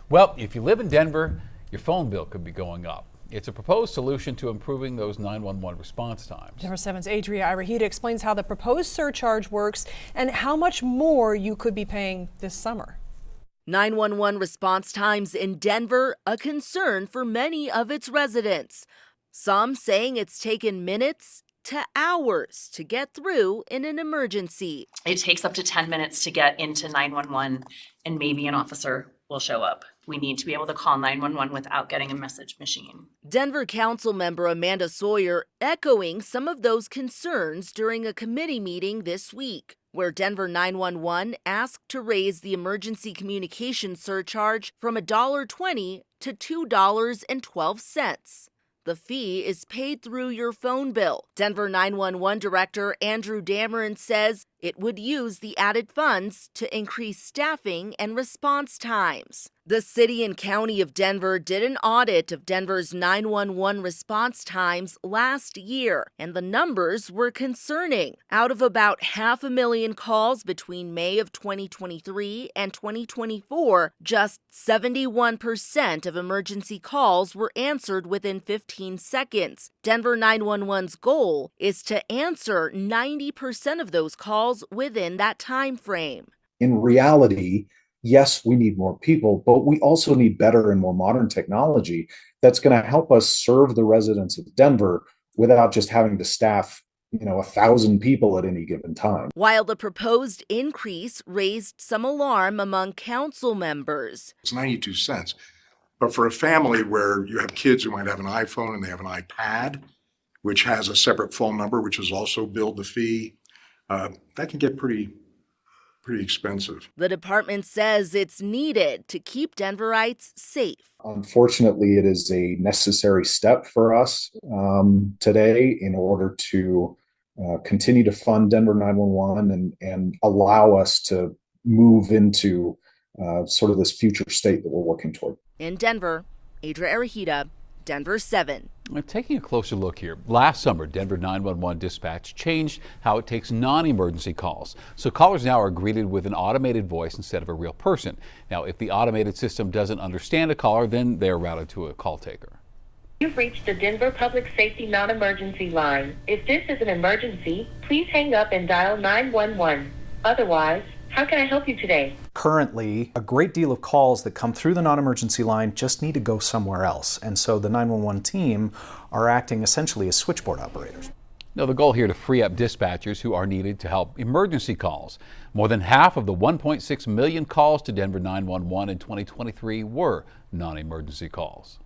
Well, if you live in Denver, your phone bill could be going up. It's a proposed solution to improving those 911 response times. Denver 7's Adria Irahita explains how the proposed surcharge works and how much more you could be paying this summer. 911 response times in Denver, a concern for many of its residents. Some saying it's taken minutes to hours to get through in an emergency. It takes up to 10 minutes to get into 911 and maybe an officer will show up. We need to be able to call 911 without getting a message machine. Denver Council member Amanda Sawyer echoing some of those concerns during a committee meeting this week, where Denver 911 asked to raise the emergency communication surcharge from $1.20 to $2.12. The fee is paid through your phone bill. Denver 911 Director Andrew Dameron says it would use the added funds to increase staffing and response times. The city and county of Denver did an audit of Denver's 911 response times last year, and the numbers were concerning. Out of about 500,000 calls between May of 2023 and 2024, just 71% of emergency calls were answered within 15 seconds. Denver 911's goal is to answer 90% of those calls within that time frame. In reality, yes, we need more people, but we also need better and more modern technology that's going to help us serve the residents of Denver without just having to staff, 1,000 people at any given time. While the proposed increase raised some alarm among council members. It's 92 cents. But for a family where you have kids who might have an iPhone and they have an iPad, which has a separate phone number, which is also billed the fee, that can get pretty expensive. The department says it's needed to keep Denverites safe. Unfortunately, it is a necessary step for us today in order to continue to fund Denver 911 and allow us to move into sort of this future state that we're working toward. In Denver, Adria Irahita, Denver 7. Taking a closer look here, last summer, Denver 911 dispatch changed how it takes non-emergency calls. So callers now are greeted with an automated voice instead of a real person. Now, if the automated system doesn't understand a caller, then they're routed to a call taker. You've reached the Denver Public Safety Non-Emergency line. If this is an emergency, please hang up and dial 911. Otherwise, how can I help you today? Currently, a great deal of calls that come through the non-emergency line just need to go somewhere else. And so the 911 team are acting essentially as switchboard operators. Now, the goal here to free up dispatchers who are needed to help emergency calls. More than half of the 1.6 million calls to Denver 911 in 2023 were non-emergency calls.